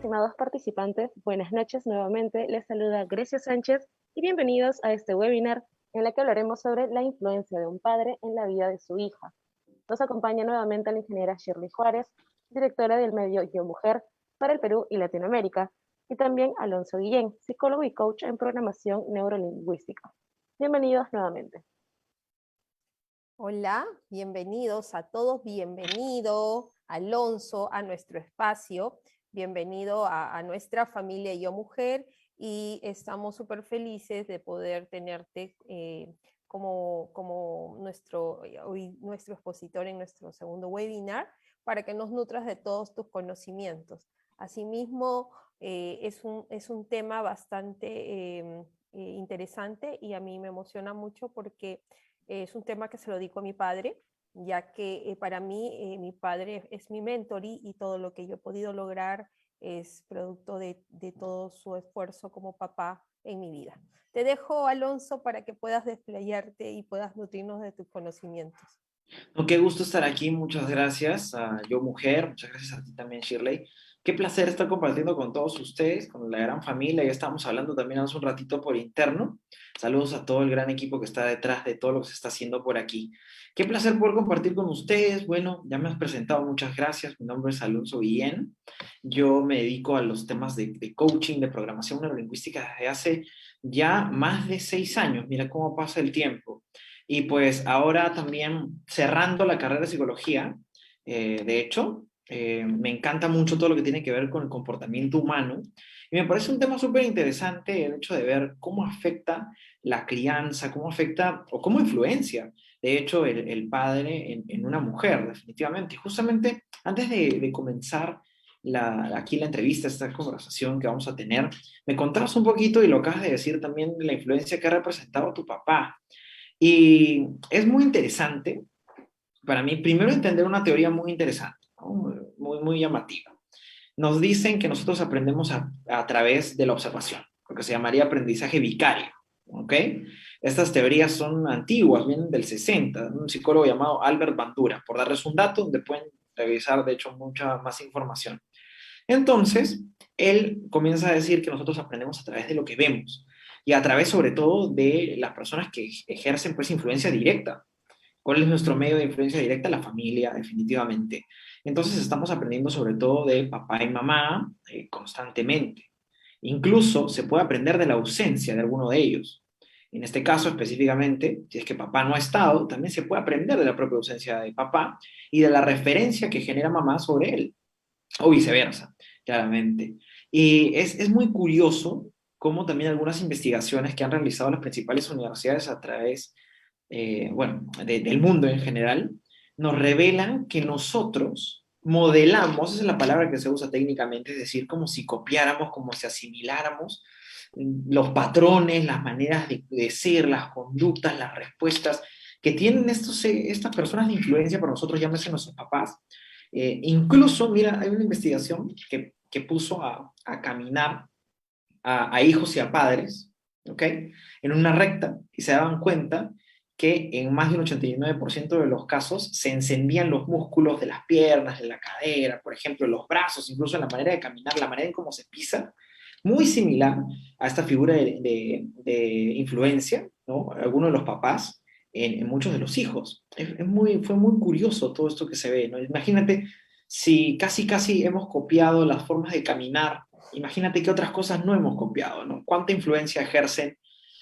estimados participantes, buenas noches nuevamente. Les saluda Grecia Sánchez y bienvenidos a este webinar en el que hablaremos sobre la influencia de un padre en la vida de su hija. Nos acompaña nuevamente la ingeniera Shirley Juárez, directora del medio Yo Mujer para el Perú y Latinoamérica, y también Alonso Guillén, psicólogo y coach en programación neurolingüística. Bienvenidos nuevamente. Hola, bienvenidos a todos, bienvenido Alonso a nuestro espacio, bienvenido a nuestra familia Yo Mujer, y estamos súper felices de poder tenerte como nuestro expositor en nuestro segundo webinar para que nos nutras de todos tus conocimientos. Asimismo, es un tema bastante interesante y a mí me emociona mucho porque es un tema que se lo dedico a mi padre, ya que para mí mi padre es mi mentor y todo lo que yo he podido lograr es producto de todo su esfuerzo como papá en mi vida. Te dejo, Alonso, para que puedas desplayarte y puedas nutrirnos de tus conocimientos. No, qué gusto estar aquí, muchas gracias a Yo Mujer, muchas gracias a ti también, Shirley. Qué placer estar compartiendo con todos ustedes, con la gran familia. Ya estábamos hablando también hace un ratito por interno. Saludos a todo el gran equipo que está detrás de todo lo que se está haciendo por aquí. Qué placer poder compartir con ustedes. Bueno, ya me has presentado, muchas gracias. Mi nombre es Alonso Guillén. Yo me dedico a los temas de coaching, de programación neurolingüística desde hace ya más de 6 años. Mira cómo pasa el tiempo. Y pues ahora también cerrando la carrera de psicología, de hecho, me encanta mucho todo lo que tiene que ver con el comportamiento humano. Y me parece un tema súper interesante el hecho de ver cómo afecta la crianza, cómo afecta o cómo influencia, de hecho, el padre en una mujer, definitivamente. Y justamente antes de comenzar aquí la entrevista, esta conversación que vamos a tener, me contabas un poquito y lo acabas de decir también la influencia que ha representado tu papá. Y es muy interesante para mí, primero, entender una teoría muy interesante, ¿no? Muy llamativa. Nos dicen que nosotros aprendemos a través de la observación, lo que se llamaría aprendizaje vicario, ¿ok? Estas teorías son antiguas, vienen del 60, un psicólogo llamado Albert Bandura, por darles un dato donde pueden revisar, de hecho, mucha más información. Entonces, él comienza a decir que nosotros aprendemos a través de lo que vemos y a través, sobre todo, de las personas que ejercen, pues, influencia directa. ¿Cuál es nuestro medio de influencia directa? La familia, definitivamente. Entonces estamos aprendiendo sobre todo de papá y mamá constantemente. Incluso se puede aprender de la ausencia de alguno de ellos. En este caso específicamente, si es que papá no ha estado, también se puede aprender de la propia ausencia de papá y de la referencia que genera mamá sobre él, o viceversa, claramente. Y es muy curioso cómo también algunas investigaciones que han realizado las principales universidades a través bueno, del mundo en general, nos revelan que nosotros modelamos, esa es la palabra que se usa técnicamente, es decir, como si copiáramos, como si asimiláramos los patrones, las maneras de ser, las conductas, las respuestas que tienen estas personas de influencia para nosotros, llámese nuestros papás. Incluso, mira, hay una investigación que puso a caminar a hijos y a padres, ¿ok? En una recta y se daban cuenta que en más de un 89% de los casos se encendían los músculos de las piernas, de la cadera, por ejemplo, los brazos, incluso en la manera de caminar, la manera en cómo se pisa, muy similar a esta figura de influencia, ¿no? Algunos de los papás en muchos de los hijos. Fue muy curioso todo esto que se ve, ¿no? Imagínate si casi hemos copiado las formas de caminar. Imagínate qué otras cosas no hemos copiado, ¿no? ¿Cuánta influencia ejercen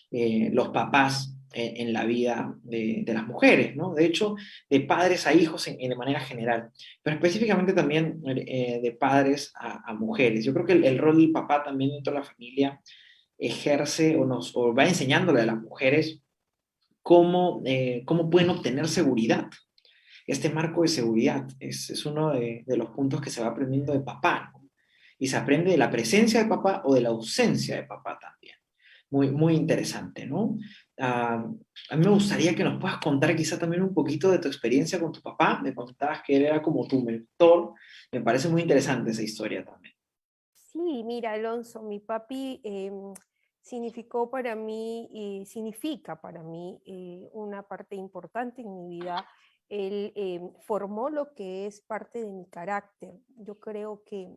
los papás en la vida de las mujeres, ¿no? De hecho, de padres a hijos de manera general, pero específicamente también de padres a mujeres. Yo creo que el rol del papá también dentro de la familia ejerce o va enseñándole a las mujeres cómo pueden obtener seguridad. Este marco de seguridad es uno de los puntos que se va aprendiendo de papá, ¿no? Y se aprende de la presencia de papá o de la ausencia de papá también. Muy interesante, ¿no? A mí me gustaría que nos puedas contar quizá también un poquito de tu experiencia con tu papá. Me contabas que él era como tu mentor. Me parece muy interesante esa historia también. Sí, mira, Alonso, mi papi significó para mí y significa para mí una parte importante en mi vida. Él formó lo que es parte de mi carácter. Yo creo que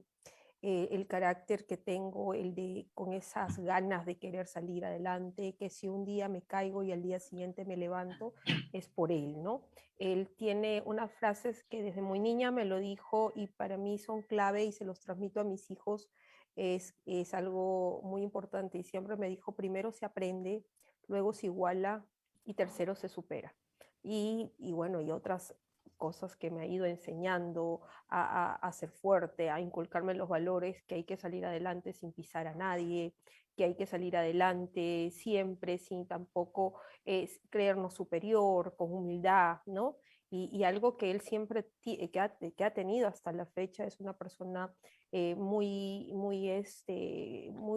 el carácter que tengo, el de con esas ganas de querer salir adelante, que si un día me caigo y al día siguiente me levanto, es por él, ¿no? Él tiene unas frases que desde muy niña me lo dijo y para mí son clave y se los transmito a mis hijos. Es algo muy importante y siempre me dijo, primero se aprende, luego se iguala y tercero se supera. Y bueno, y otras cosas que me ha ido enseñando a ser fuerte, a inculcarme los valores, que hay que salir adelante sin pisar a nadie, que hay que salir adelante siempre sin tampoco creernos superior, con humildad, ¿no? Y algo que él siempre que ha tenido hasta la fecha es una persona muy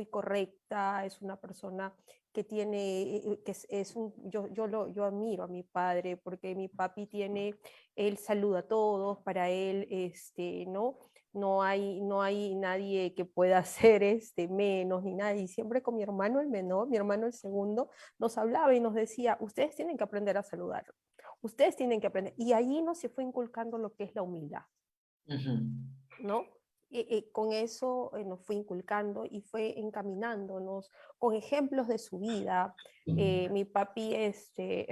correcta, es una persona que tiene, yo admiro a mi padre porque mi papi tiene, él saluda a todos, para él, ¿no? No hay nadie que pueda hacer menos ni nada. Y siempre con mi hermano el menor, mi hermano el segundo, nos hablaba y nos decía, ustedes tienen que aprender a saludar, ustedes tienen que aprender. Y ahí nos se fue inculcando lo que es la humildad, ¿no? Con eso nos fue inculcando y fue encaminándonos con ejemplos de su vida. Mi papi es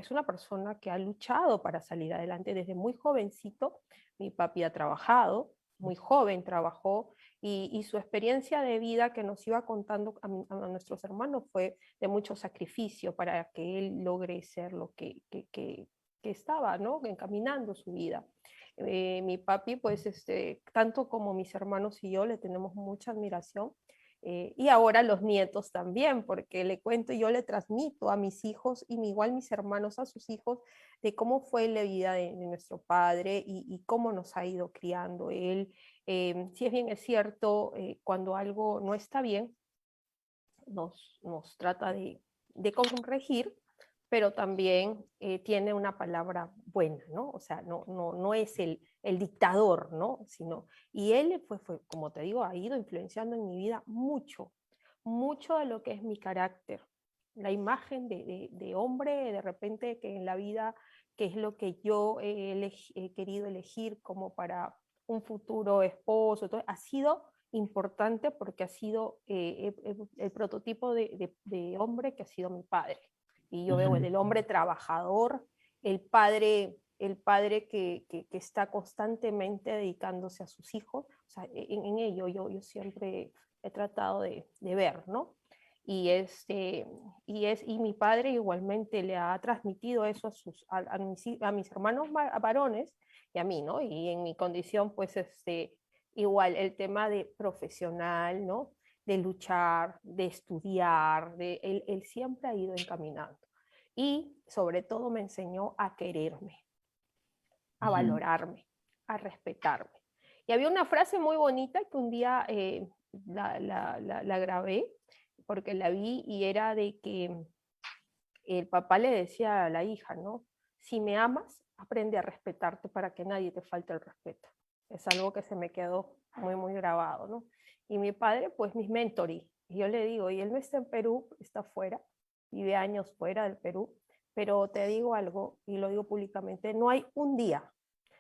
una persona que ha luchado para salir adelante desde muy jovencito. Mi papi ha trabajado, muy joven trabajó, y su experiencia de vida que nos iba contando a nuestros hermanos fue de mucho sacrificio para que él logre ser lo que estaba, ¿no? Encaminando su vida. Mi papi, pues, tanto como mis hermanos y yo, le tenemos mucha admiración. Y ahora los nietos también, porque le cuento y yo le transmito a mis hijos y igual mis hermanos a sus hijos de cómo fue la vida de nuestro padre y cómo nos ha ido criando él. Si es bien es cierto, cuando algo no está bien, nos trata de corregir, pero también tiene una palabra buena, ¿no? O sea, no es el dictador, ¿no? Y él fue, como te digo, ha ido influenciando en mi vida mucho, mucho de lo que es mi carácter, la imagen de hombre, de repente, que en la vida, que es lo que yo he querido elegir como para un futuro esposo, todo, ha sido importante porque ha sido el prototipo de hombre que ha sido mi padre. Y yo veo el hombre trabajador, el padre que está constantemente dedicándose a sus hijos. O sea, en ello yo siempre he tratado de ver, ¿no? Y mi padre igualmente le ha transmitido eso a mis hermanos varones y a mí, ¿no? Y en mi condición, pues, igual el tema de profesional, ¿no? De luchar, de estudiar, él siempre ha ido encaminando. Y sobre todo me enseñó a quererme, a valorarme, a respetarme. Y había una frase muy bonita que un día la grabé porque la vi y era de que el papá le decía a la hija, ¿no? Si me amas, aprende a respetarte para que nadie te falte el respeto. Es algo que se me quedó muy, muy grabado, ¿no? Y mi padre, pues mis mentores. Y yo le digo, y él no está en Perú, está fuera, vive años fuera del Perú, pero te digo algo, y lo digo públicamente, no hay un día,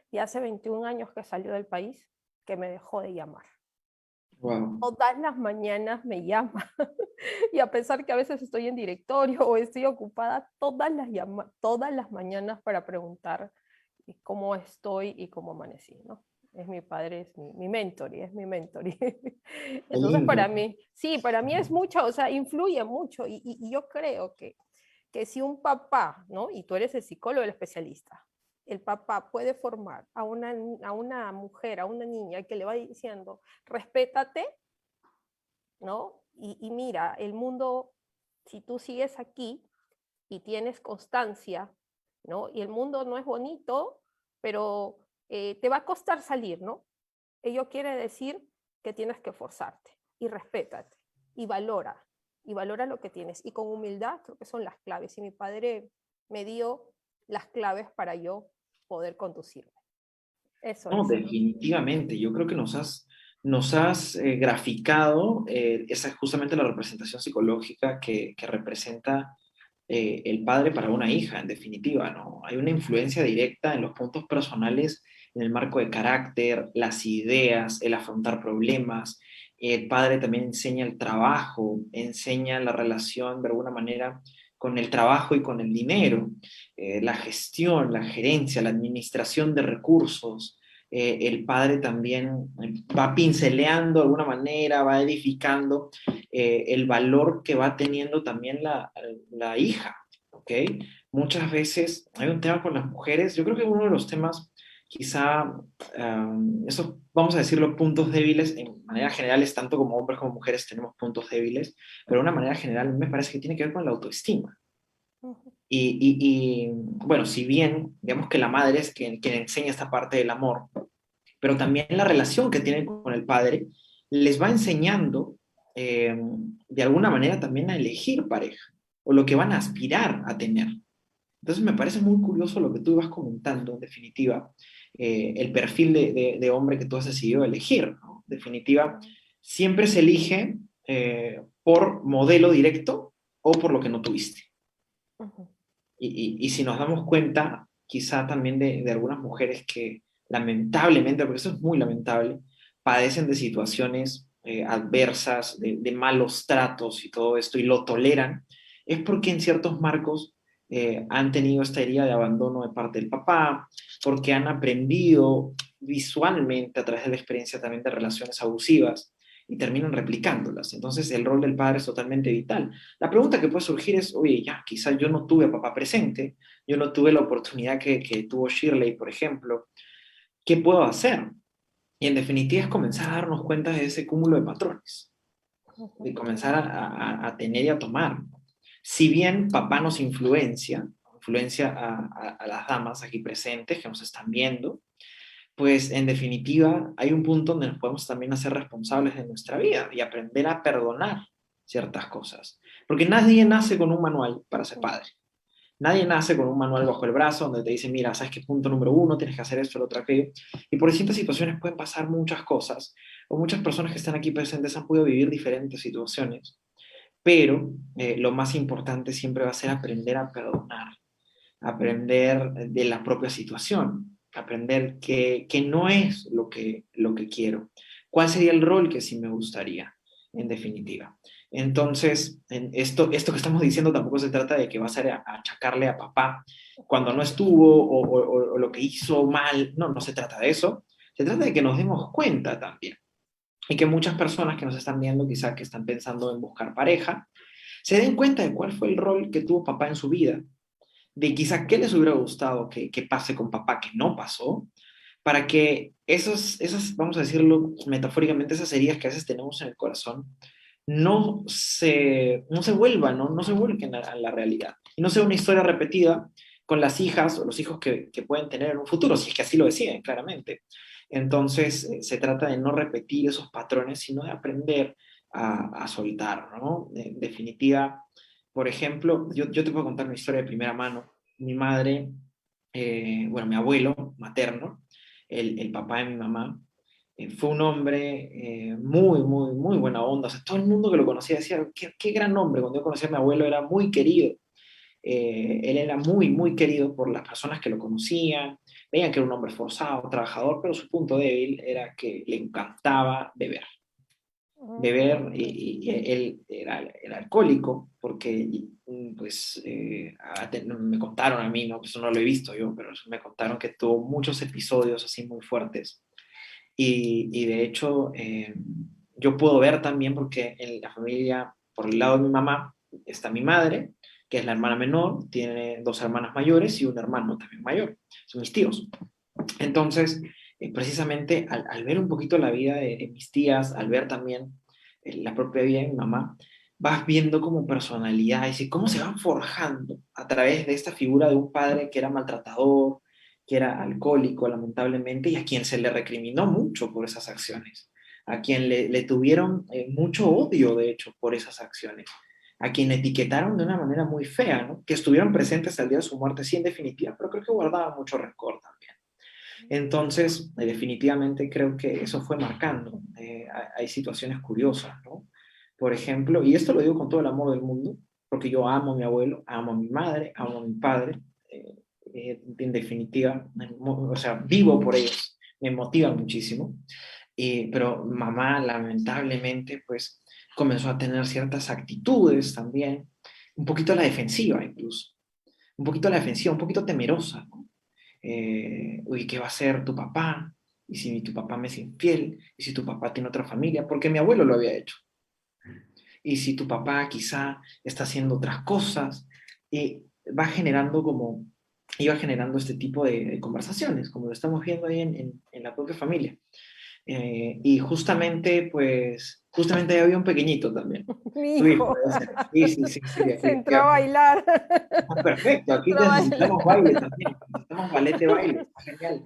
y hace 21 años que salió del país, que me dejó de llamar. Wow. Todas las mañanas me llama. Y a pesar que a veces estoy en directorio o estoy ocupada, todas las mañanas para preguntar cómo estoy y cómo amanecí, ¿no? Es mi padre, es mi mentor, y es mi mentor. Entonces, Lindo. para mí es mucho, o sea, influye mucho. Y yo creo que si un papá, ¿no? Y tú eres el psicólogo, el especialista, el papá puede formar a una mujer, a una niña que le va diciendo, respétate, ¿no? Y mira, el mundo, si tú sigues aquí y tienes constancia, ¿no? Y el mundo no es bonito, pero te va a costar salir, ¿no? Ello quiere decir que tienes que forzarte y respétate y valora lo que tienes. Y con humildad creo que son las claves. Y mi padre me dio las claves para yo poder conducirme. Eso No, es. definitivamente. Yo creo que nos has graficado esa justamente la representación psicológica que representa el padre para una hija, en definitiva, ¿no? Hay una influencia directa en los puntos personales, en el marco de carácter, las ideas, el afrontar problemas, El padre también enseña el trabajo, enseña la relación de alguna manera con el trabajo y con el dinero, la gestión, la gerencia, la administración de recursos. El padre también va pinceleando de alguna manera, va edificando el valor que va teniendo también la hija, ¿ok? Muchas veces hay un tema con las mujeres, yo creo que uno de los temas quizá, eso vamos a decirlo, puntos débiles, en manera general, es tanto como hombres como mujeres tenemos puntos débiles, pero de una manera general me parece que tiene que ver con la autoestima. Ujú. Bueno, si bien, digamos que la madre es quien enseña esta parte del amor, pero también la relación que tienen con el padre les va enseñando de alguna manera también a elegir pareja o lo que van a aspirar a tener. Entonces me parece muy curioso lo que tú ibas comentando, en definitiva, el perfil de hombre que tú has decidido elegir, ¿no? En definitiva, siempre se elige por modelo directo o por lo que no tuviste. Ujú. Y si nos damos cuenta, quizá también de algunas mujeres que lamentablemente, porque eso es muy lamentable, padecen de situaciones adversas, de malos tratos y todo esto, y lo toleran, es porque en ciertos marcos han tenido esta herida de abandono de parte del papá, porque han aprendido visualmente a través de la experiencia también de relaciones abusivas y terminan replicándolas. Entonces el rol del padre es totalmente vital. La pregunta que puede surgir es, oye, ya, quizás yo no tuve a papá presente, yo no tuve la oportunidad que tuvo Shirley, por ejemplo, ¿qué puedo hacer? Y en definitiva es comenzar a darnos cuenta de ese cúmulo de patrones, de Ujú. comenzar a tener y a tomar. Si bien papá nos influencia a las damas aquí presentes que nos están viendo, pues en definitiva hay un punto donde nos podemos también hacer responsables de nuestra vida y aprender a perdonar ciertas cosas. Porque nadie nace con un manual para ser padre. Nadie nace con un manual bajo el brazo donde te dice, mira, ¿sabes qué? Punto número uno, tienes que hacer esto, lo otro, aquello. Y por distintas situaciones pueden pasar muchas cosas, o muchas personas que están aquí presentes han podido vivir diferentes situaciones, pero lo más importante siempre va a ser aprender a perdonar, aprender de la propia situación, aprender que no es lo que quiero, cuál sería el rol que sí me gustaría, en definitiva. Entonces, esto que estamos diciendo tampoco se trata de que va a ser a achacarle a papá cuando no estuvo o lo que hizo mal, no, no se trata de eso, se trata de que nos demos cuenta también y que muchas personas que nos están viendo, quizá que están pensando en buscar pareja, se den cuenta de cuál fue el rol que tuvo papá en su vida, de quizá qué les hubiera gustado que pase con papá que no pasó, para que esas, vamos a decirlo metafóricamente, esas heridas que a veces tenemos en el corazón, no se vuelvan, no se vuelquen a la realidad. Y no sea una historia repetida con las hijas o los hijos que pueden tener en un futuro, si es que así lo deciden, claramente. Entonces, se trata de no repetir esos patrones, sino de aprender a soltar, ¿no? En definitiva, por ejemplo, yo te puedo contar una historia de primera mano. Mi madre, bueno, mi abuelo materno, el papá de mi mamá, fue un hombre muy, muy, muy buena onda. O sea, todo el mundo que lo conocía decía, qué gran hombre. Cuando yo conocí a mi abuelo era muy querido. Él era muy, muy querido por las personas que lo conocían. Veían que era un hombre forzado, trabajador, pero su punto débil era que le encantaba beber. Beber, y él era alcohólico, porque pues me contaron a mí, ¿no? Pues eso no lo he visto yo, pero me contaron que tuvo muchos episodios así muy fuertes. Y de hecho, yo puedo ver también, porque en la familia, por el lado de mi mamá, está mi madre, que es la hermana menor, tiene dos hermanas mayores y un hermano también mayor, son mis tíos. Entonces, precisamente al ver un poquito la vida de mis tías, al ver también la propia vida de mi mamá, vas viendo como personalidades y cómo se van forjando a través de esta figura de un padre que era maltratador, que era alcohólico, lamentablemente, y a quien se le recriminó mucho por esas acciones, a quien le tuvieron mucho odio, de hecho, por esas acciones, a quien etiquetaron de una manera muy fea, ¿no? Que estuvieron presentes al día de su muerte, sí, en definitiva, pero creo que guardaban mucho rencor también. Entonces, definitivamente creo que eso fue marcando. Hay situaciones curiosas, ¿no? Por ejemplo, y esto lo digo con todo el amor del mundo, porque yo amo a mi abuelo, amo a mi madre, amo a mi padre, en definitiva, o sea, vivo por ellos, me motivan muchísimo. Pero mamá, lamentablemente, pues comenzó a tener ciertas actitudes también, un poquito a la defensiva incluso, un poquito a la defensiva, un poquito temerosa, ¿no? Uy, ¿qué va a hacer tu papá? ¿Y si tu papá me es infiel? ¿Y si tu papá tiene otra familia? Porque mi abuelo lo había hecho. ¿Y si tu papá quizá está haciendo otras cosas? Y va generando como, iba generando este tipo de conversaciones, como lo estamos viendo ahí en la propia familia. Y justamente, pues, justamente ahí había un pequeñito también. Mi Tu hijo, hijo ese. Sí, sí, sí, sí. se entró a bailar. Está perfecto, aquí Entró a necesitamos bailar. baile también, necesitamos ballet de baile, está genial.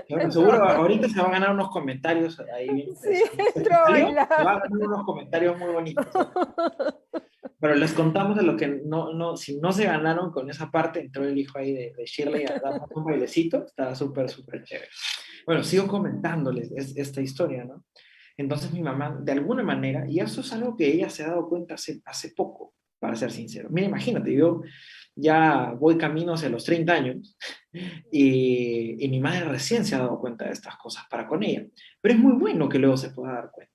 Seguro, Entró, seguro ahorita se va a ganar unos comentarios ahí bien sí, interesantes. entró ¿Te a salió? Se va bailar. a ganar unos comentarios muy bonitos. Pero les contamos de lo que si no se ganaron con esa parte, entró el hijo ahí de Shirley a darnos un bailecito, está súper, súper chévere. Bueno, sigo comentándoles esta historia, ¿no? Entonces mi mamá, de alguna manera, y eso es algo que ella se ha dado cuenta hace poco, para ser sincero. Mira, imagínate, yo ya voy camino hacia los 30 años y mi madre recién se ha dado cuenta de estas cosas para con ella. Pero es muy bueno que luego se pueda dar cuenta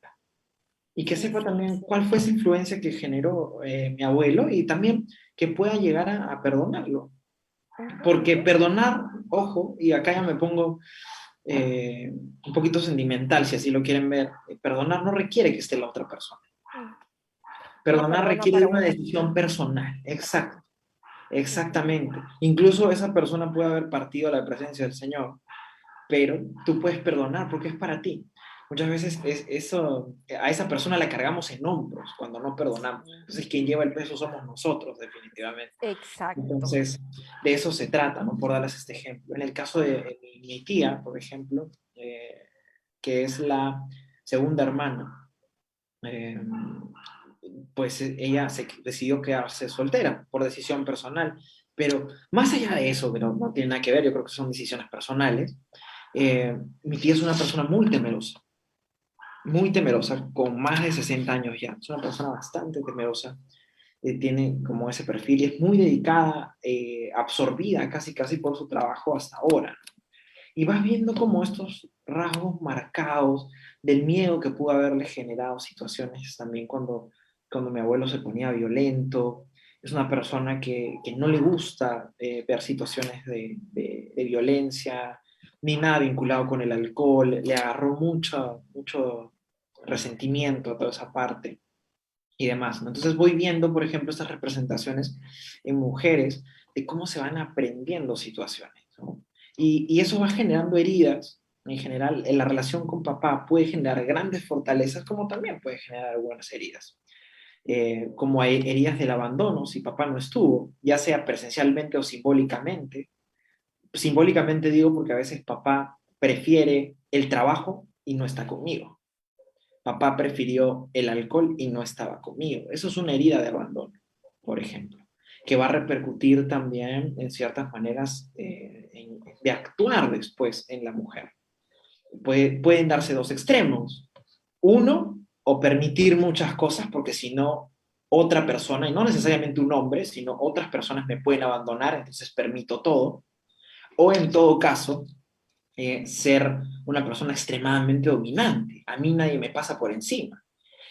y que Sí, sepa sí, también sí. cuál fue esa influencia que generó mi abuelo y también que pueda llegar a perdonarlo. Ujú. Porque perdonar, ojo, y acá ya me pongo un poquito sentimental, si así lo quieren ver, perdonar no requiere que esté la otra persona. Mm. Uno Perdonar perdona requiere de para una uno. decisión personal, exacto, Ujú. exactamente. Incluso esa persona puede haber partido a la presencia del Señor, pero tú puedes perdonar porque es para ti. Muchas veces a esa persona la cargamos en hombros cuando no perdonamos. Sí. Entonces, quien lleva el peso somos nosotros, definitivamente. Exacto. Entonces, de eso se trata, ¿no? Por darles este ejemplo. En el caso de mi tía, por ejemplo, que es la segunda hermana, eh, pues ella decidió quedarse soltera por decisión personal. Pero más allá de eso, pero no tiene nada que ver, yo creo que son decisiones personales. Mi tía es una persona muy temerosa, con más de 60 años ya. Es una persona bastante temerosa, tiene como ese perfil y es muy dedicada, absorbida casi casi por su trabajo hasta ahora. Y vas viendo como estos rasgos marcados del miedo que pudo haberle generado situaciones también cuando mi abuelo se ponía violento. Es una persona que no le gusta ver situaciones de violencia, ni nada vinculado con el alcohol. Le agarró mucho resentimiento a toda esa parte y demás, ¿no? Entonces voy viendo, por ejemplo, estas representaciones en mujeres de cómo se van aprendiendo situaciones, ¿no? Y eso va generando heridas. En general, en la relación con papá puede generar grandes fortalezas, como también puede generar algunas heridas. Como hay heridas del abandono, si papá no estuvo, ya sea presencialmente o simbólicamente. Simbólicamente digo porque a veces papá prefiere el trabajo y no está conmigo. Papá prefirió el alcohol y no estaba conmigo. Eso es una herida de abandono, por ejemplo, que va a repercutir también en ciertas maneras de actuar después en la mujer. Pueden darse dos extremos. Uno, o permitir muchas cosas porque si no, otra persona, y no necesariamente un hombre, sino otras personas me pueden abandonar, entonces permito todo. O en todo caso, ser una persona extremadamente dominante. A mí nadie me pasa por encima.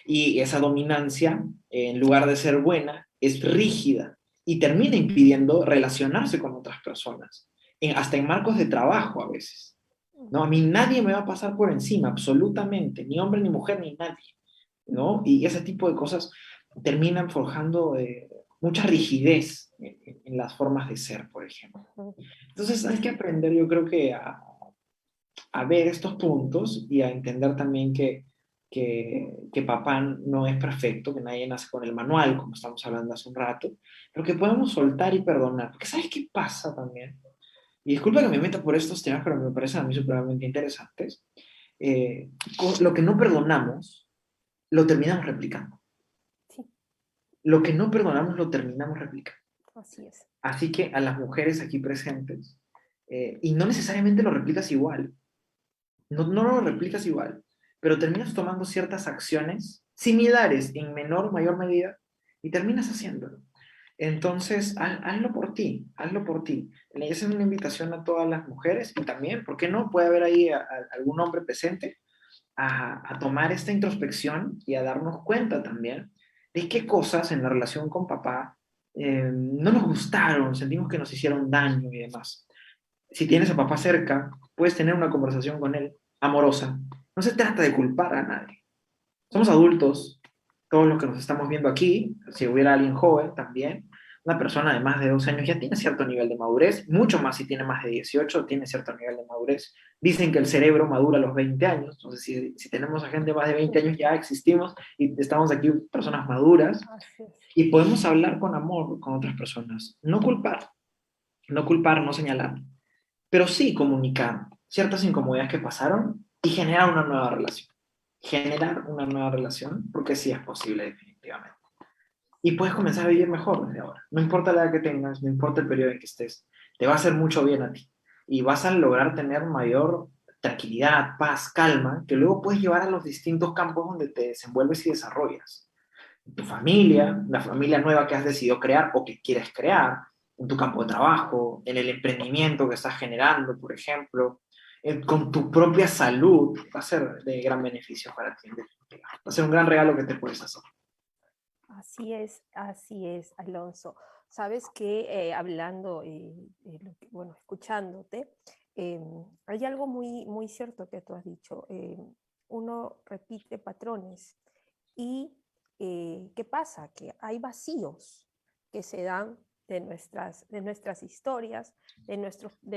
Y esa dominancia, en lugar de ser buena, es rígida y termina impidiendo relacionarse con otras personas, hasta en marcos de trabajo a veces. ¿No? A mí nadie me va a pasar por encima, absolutamente, ni hombre, ni mujer, ni nadie. ¿No? Y ese tipo de cosas terminan forjando mucha rigidez en las formas de ser, por ejemplo. Ujú. Entonces hay que aprender, yo creo que a ver estos puntos y a entender también que papá no es perfecto, que nadie nace con el manual, como estamos hablando hace un rato, pero que podemos soltar y perdonar. Porque ¿sabes qué pasa también? Y disculpa que me meta por estos temas, pero me parecen a mí supremamente interesantes. Lo que no perdonamos, lo terminamos replicando. Sí, Lo que no perdonamos, lo terminamos replicando. así es. Así que a las mujeres aquí presentes, y no necesariamente lo replicas igual, no lo replicas igual, pero terminas tomando ciertas acciones similares en menor o mayor medida y terminas haciéndolo. Entonces, hazlo por ti, hazlo por ti. Le hacen una invitación a todas las mujeres y también, ¿por qué no? Puede haber ahí algún hombre presente. a tomar esta introspección y a darnos cuenta también de qué cosas en la relación con papá no nos gustaron, sentimos que nos hicieron daño y demás. Si tienes a papá cerca, puedes tener una conversación con él amorosa. No se trata de culpar a nadie. Somos adultos, todos los que nos estamos viendo aquí, si hubiera alguien joven también, una persona de más de 12 años ya tiene cierto nivel de madurez, mucho más si tiene más de 18, tiene cierto nivel de madurez. Dicen que el cerebro madura a los 20 años, entonces si tenemos a gente de más de 20 años ya existimos y estamos aquí personas maduras Así es. y podemos hablar con amor con otras personas. No culpar, no culpar, no señalar, pero sí comunicar ciertas incomodidades que pasaron y generar una nueva relación. Generar una nueva relación, porque sí es posible definitivamente. Y puedes comenzar a vivir mejor desde ahora. No importa la edad que tengas, no importa el periodo en que estés, te va a hacer mucho bien a ti. Y vas a lograr tener mayor tranquilidad, paz, calma, que luego puedes llevar a los distintos campos donde te desenvuelves y desarrollas. Tu familia, la familia nueva que has decidido crear o que quieres crear, en tu campo de trabajo, en el emprendimiento que estás generando, por ejemplo, con tu propia salud, va a ser de gran beneficio para ti. Va a ser un gran regalo que te puedes hacer. Así es, Alonso. Sabes que hablando, bueno, escuchándote, hay algo muy, muy cierto que tú has dicho. Uno repite patrones y ¿qué pasa? Que hay vacíos que se dan de nuestras historias, de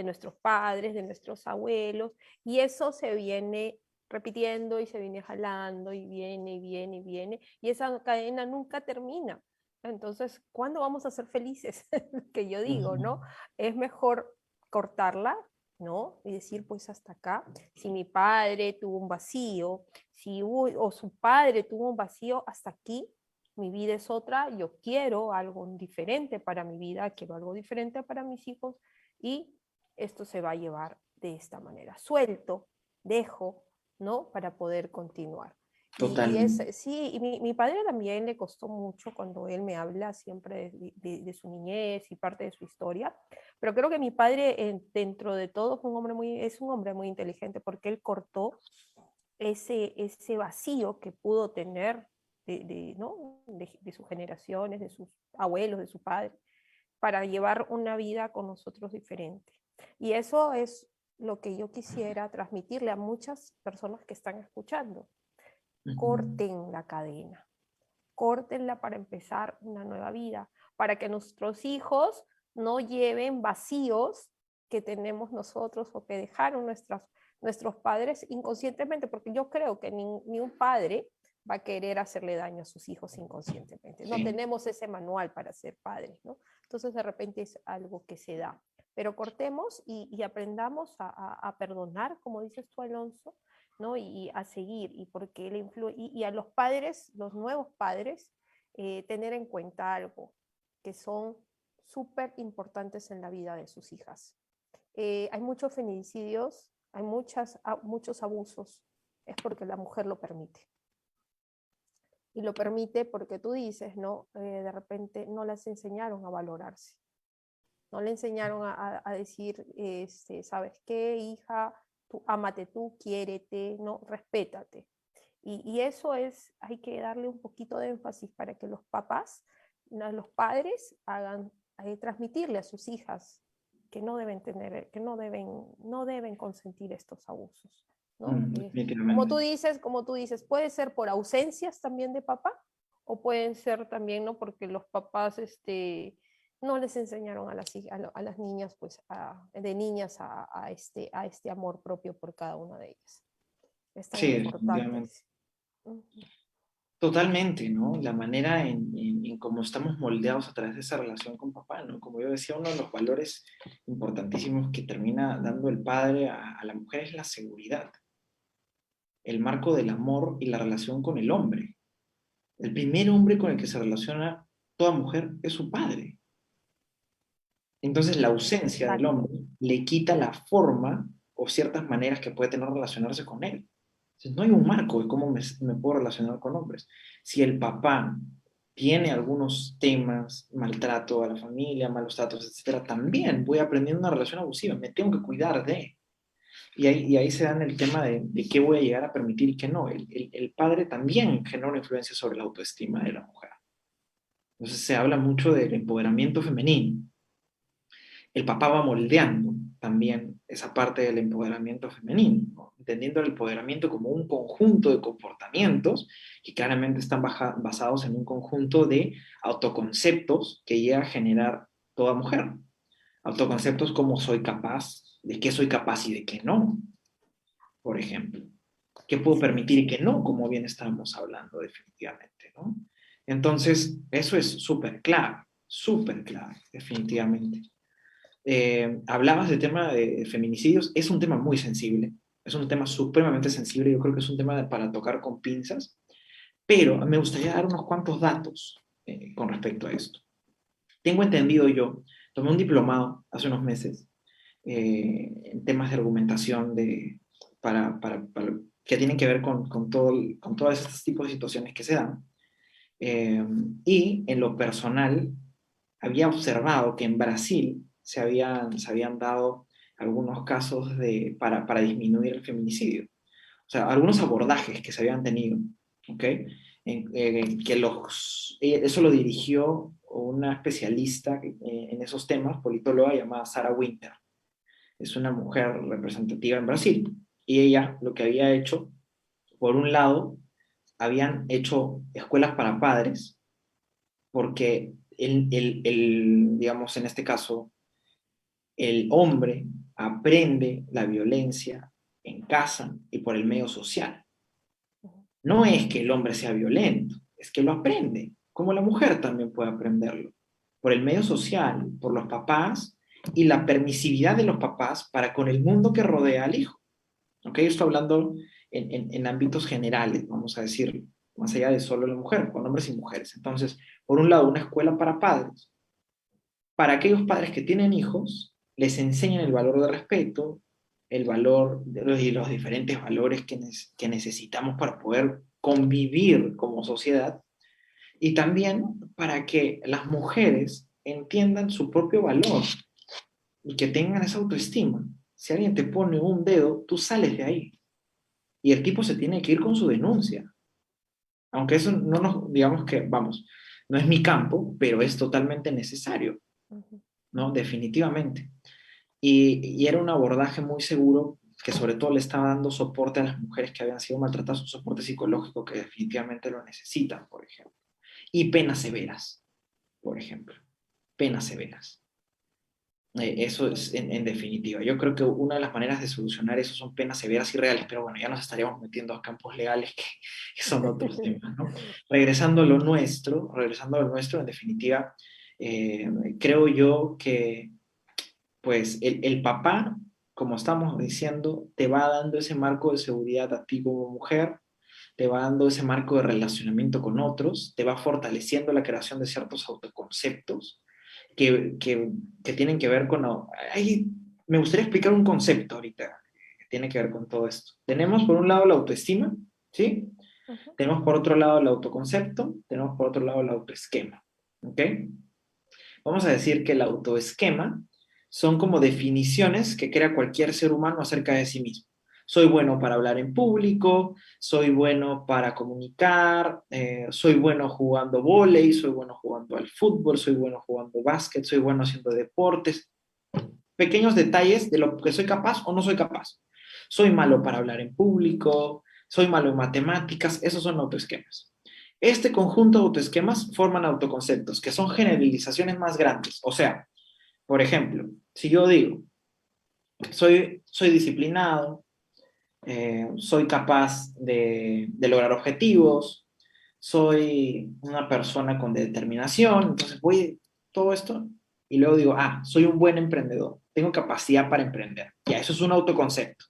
nuestros padres, de nuestros abuelos, y eso se viene repitiendo y se viene jalando y viene y viene y viene, y esa cadena nunca termina. Entonces, ¿cuándo vamos a ser felices? Que yo digo, ¿no? Es mejor cortarla, ¿no? Y decir, pues hasta acá, si mi padre tuvo un vacío, si o su padre tuvo un vacío, hasta aquí, mi vida es otra, yo quiero algo diferente para mi vida, quiero algo diferente para mis hijos, y esto se va a llevar de esta manera. Suelto, dejo, ¿no? Para poder continuar. Totalmente. Sí, y mi padre también le costó mucho cuando él me habla siempre de su niñez y parte de su historia, pero creo que mi padre dentro de todo es un hombre muy inteligente porque él cortó ese vacío que pudo tener ¿no? de sus generaciones, de sus abuelos, de su padre, para llevar una vida con nosotros diferente. Y eso es lo que yo quisiera transmitirle a muchas personas que están escuchando. Corten la cadena, córtenla para empezar una nueva vida, para que nuestros hijos no lleven vacíos que tenemos nosotros o que dejaron nuestros padres inconscientemente, porque yo creo que ni un padre va a querer hacerle daño a sus hijos inconscientemente. No Sí. tenemos ese manual para ser padres, ¿no? Entonces de repente es algo que se da. Pero cortemos y aprendamos a perdonar, como dices tú, Alonso, ¿no? Y a seguir, y porque y a los padres, los nuevos padres, tener en cuenta algo, que son súper importantes en la vida de sus hijas. Hay muchos feminicidios, hay muchos abusos, es porque la mujer lo permite. Y lo permite porque tú dices, ¿no? De repente no las enseñaron a valorarse. No le enseñaron a decir, ¿sabes qué, hija? Tú, ámate tú, quiérete, ¿no? Respétate. Y eso hay que darle un poquito de énfasis para que los papás, los padres, transmitirle a sus hijas que no deben tener, que no deben consentir estos abusos, ¿no? Definitivamente. Como tú dices, puede ser por ausencias también de papá, o pueden ser también, ¿no? Porque los papás, no les enseñaron a las niñas, pues, de niñas a este amor propio por cada una de ellas. Es tan Sí, importante. definitivamente. Totalmente, ¿no? La manera en cómo estamos moldeados a través de esa relación con papá, ¿no? Como yo decía, uno de los valores importantísimos que termina dando el padre a la mujer es la seguridad, el marco del amor y la relación con el hombre. El primer hombre con el que se relaciona toda mujer es su padre. Entonces la ausencia del Exacto. hombre le quita la forma o ciertas maneras que puede tener relacionarse con él. Entonces, no hay un marco de cómo me puedo relacionar con hombres. Si el papá tiene algunos temas, maltrato a la familia, malos tratos, etcétera, también voy aprendiendo una relación abusiva. Me tengo que cuidar de. Y ahí se dan el tema de qué voy a llegar a permitir y qué no. El padre también genera una influencia sobre la autoestima de la mujer. Entonces se habla mucho del empoderamiento femenino. El papá va moldeando también esa parte del empoderamiento femenino, ¿no? Entendiendo el empoderamiento como un conjunto de comportamientos que claramente están basados en un conjunto de autoconceptos que llega a generar toda mujer. Autoconceptos como soy capaz, de qué soy capaz y de qué no, por ejemplo. ¿Qué puedo permitir y qué no? Como bien estábamos hablando definitivamente, ¿no? Entonces, eso es súper claro, definitivamente. Hablabas del tema de feminicidios, es un tema muy sensible, es un tema supremamente sensible, yo creo que es un tema para tocar con pinzas, pero me gustaría dar unos cuantos datos con respecto a esto. Tengo entendido yo, tomé un diplomado hace unos meses en temas de argumentación para que tienen que ver con todos estos tipos de situaciones que se dan. Y en lo personal, había observado que en Brasil se habían dado algunos casos para disminuir el feminicidio. O sea, algunos abordajes que se habían tenido, ¿ok? Eso lo dirigió una especialista en esos temas, politóloga llamada Sarah Winter. Es una mujer representativa en Brasil. Y ella lo que había hecho, por un lado, habían hecho escuelas para padres, porque digamos, en este caso, el hombre aprende la violencia en casa y por el medio social. No es que el hombre sea violento, es que lo aprende, como la mujer también puede aprenderlo, por el medio social, por los papás y la permisividad de los papás para con el mundo que rodea al hijo. ¿Ok? Estoy hablando en ámbitos generales, vamos a decir, más allá de solo la mujer, con hombres y mujeres. Entonces, por un lado, una escuela para padres. Para aquellos padres que tienen hijos, les enseñan el valor del respeto, el valor y los diferentes valores que necesitamos para poder convivir como sociedad, y también para que las mujeres entiendan su propio valor y que tengan esa autoestima. Si alguien te pone un dedo, tú sales de ahí. Y el tipo se tiene que ir con su denuncia. Aunque eso no nos, digamos que, vamos, no es mi campo, pero es totalmente necesario, ¿no? Definitivamente. Y era un abordaje muy seguro que sobre todo le estaba dando soporte a las mujeres que habían sido maltratadas, un soporte psicológico que definitivamente lo necesitan, por ejemplo. Y penas severas, por ejemplo. Penas severas. Eso es en definitiva. Yo creo que una de las maneras de solucionar eso son penas severas y reales, pero bueno, ya nos estaríamos metiendo a campos legales que son otros temas, ¿no? Regresando a lo nuestro, en definitiva, creo yo que pues el papá, como estamos diciendo, te va dando ese marco de seguridad a ti como mujer, te va dando ese marco de relacionamiento con otros, te va fortaleciendo la creación de ciertos autoconceptos que tienen que ver con... Ahí me gustaría explicar un concepto ahorita que tiene que ver con todo esto. Tenemos por un lado la autoestima, ¿sí? Tenemos por otro lado el autoconcepto, tenemos por otro lado el autoesquema, ¿ok? Vamos a decir que el autoesquema son como definiciones que crea cualquier ser humano acerca de sí mismo. Soy bueno para hablar en público, soy bueno para comunicar, soy bueno jugando vóley, soy bueno jugando al fútbol, soy bueno jugando básquet, soy bueno haciendo deportes. Pequeños detalles de lo que soy capaz o no soy capaz. Soy malo para hablar en público, soy malo en matemáticas, esos son autoesquemas. Este conjunto de autoesquemas forman autoconceptos, que son generalizaciones más grandes. O sea, por ejemplo, si yo digo, soy disciplinado, soy capaz de lograr objetivos, soy una persona con determinación, entonces voy todo esto y luego digo, soy un buen emprendedor, tengo capacidad para emprender. Ya, eso es un autoconcepto,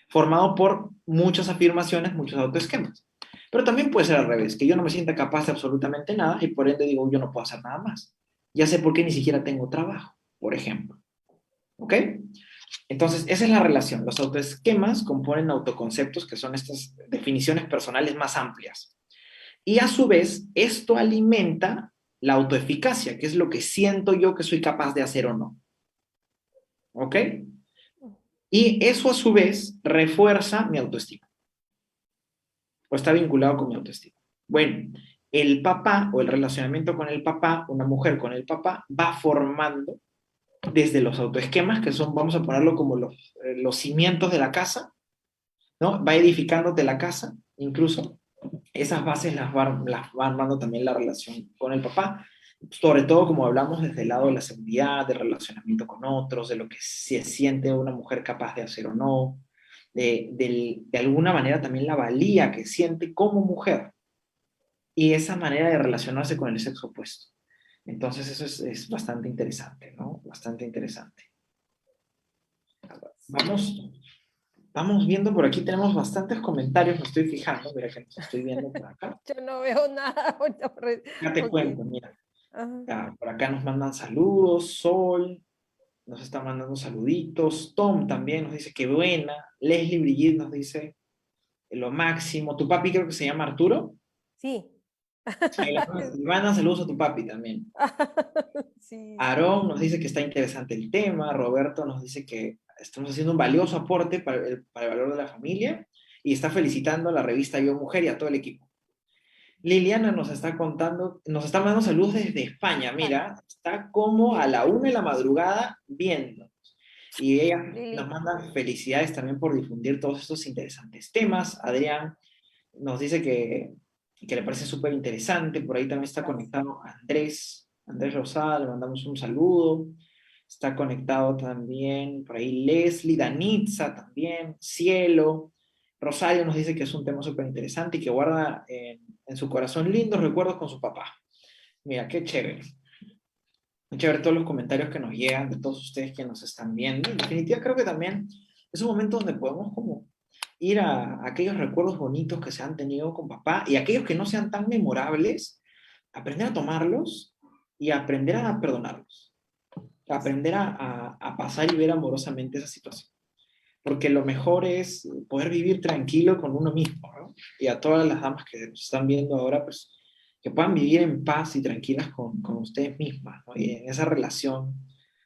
formado por muchas afirmaciones, muchos autoesquemas. Pero también puede ser al revés, que yo no me sienta capaz de absolutamente nada y por ende digo, yo no puedo hacer nada más. Ya sé por qué ni siquiera tengo trabajo, por ejemplo. ¿Ok? Entonces, esa es la relación. Los autoesquemas componen autoconceptos, que son estas definiciones personales más amplias. Y a su vez, esto alimenta la autoeficacia, que es lo que siento yo que soy capaz de hacer o no. ¿Ok? Y eso a su vez refuerza mi autoestima, o está vinculado con mi autoestima. Bueno, el papá o el relacionamiento con el papá, una mujer con el papá, va formando desde los autoesquemas, que son, vamos a ponerlo como los cimientos de la casa, ¿no? Va edificándote la casa, incluso. Esas bases las va armando también la relación con el papá, sobre todo como hablamos desde el lado de la seguridad, del relacionamiento con otros, de lo que se siente una mujer capaz de hacer o no, de alguna manera también la valía que siente como mujer y esa manera de relacionarse con el sexo opuesto. Entonces eso es bastante interesante, ¿no? Bastante interesante. Vamos, vamos viendo por aquí, tenemos bastantes comentarios, me estoy fijando, mira que nos estoy viendo por acá. Yo no veo nada. Ya te Ok. cuento, mira. Ajá. Por acá nos mandan saludos, Sol nos está mandando saluditos, Tom también nos dice que buena, Leslie Brigitte nos dice lo máximo, tu papi creo que se llama Arturo. Sí. Sí, le mandan saludos a tu papi también. Sí, sí. Aarón nos dice que está interesante el tema, Roberto nos dice que estamos haciendo un valioso aporte para el valor de la familia y está felicitando a la revista Yo Mujer y a todo el equipo. Liliana nos está contando, nos está mandando saludos desde España, España. mira, está como a la 1 de la madrugada viendo. Y ella nos Lili. manda felicidades también por difundir todos estos interesantes temas. Adrián nos dice que le parece súper interesante. Por ahí también está Gracias. conectado Andrés, Andrés Rosada, le mandamos un saludo. Está conectado también por ahí Leslie, Danitza también, Cielo. Rosario nos dice que es un tema súper interesante y que guarda en su corazón lindos recuerdos con su papá. Mira, qué chévere. Muy chévere todos los comentarios que nos llegan de todos ustedes que nos están viendo. En definitiva, creo que también es un momento donde podemos como ir a aquellos recuerdos bonitos que se han tenido con papá y aquellos que no sean tan memorables, aprender a tomarlos y aprender a perdonarlos. Aprender a pasar y ver amorosamente esa situación. Porque lo mejor es poder vivir tranquilo con uno mismo, ¿no? Y a todas las damas que nos están viendo ahora, pues que puedan vivir en paz y tranquilas con ustedes mismas, ¿no? Y en esa relación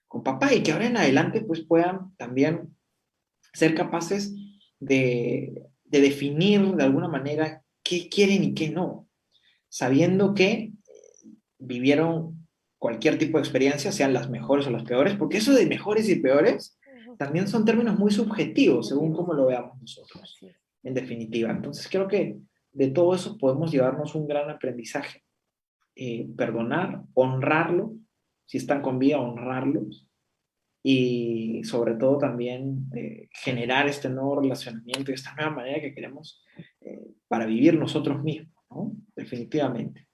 con papá y que ahora en adelante pues puedan también ser capaces de definir de alguna manera qué quieren y qué no, sabiendo que vivieron cualquier tipo de experiencia, sean las mejores o las peores, porque eso de mejores y peores Ujú. también son términos muy subjetivos, según Objetivos. cómo lo veamos nosotros, Así es. en definitiva. Entonces creo que de todo eso podemos llevarnos un gran aprendizaje. Perdonar, honrarlo, si están con vida, honrarlos, y sobre todo también generar este nuevo relacionamiento y esta nueva manera que queremos para vivir nosotros mismos, ¿no? Definitivamente.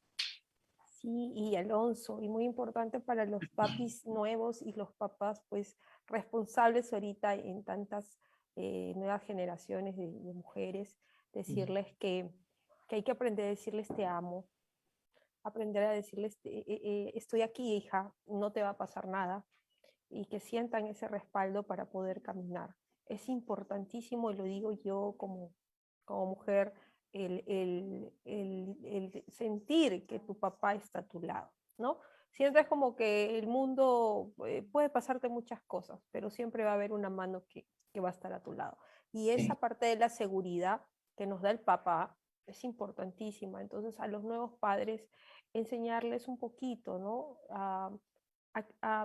Sí, y Alonso, y muy importante para los papis nuevos y los papás pues responsables ahorita en tantas nuevas generaciones de mujeres, decirles que hay que aprender a decirles te amo, aprender a decirles estoy aquí, hija, no te va a pasar nada, y que sientan ese respaldo para poder caminar. Es importantísimo, y lo digo yo como mujer, el sentir que tu papá está a tu lado, ¿no? Sientes como que el mundo puede pasarte muchas cosas, pero siempre va a haber una mano que va a estar a tu lado. Y esa Sí, parte de la seguridad que nos da el papá es importantísima. Entonces, a los nuevos padres, enseñarles un poquito, ¿no? A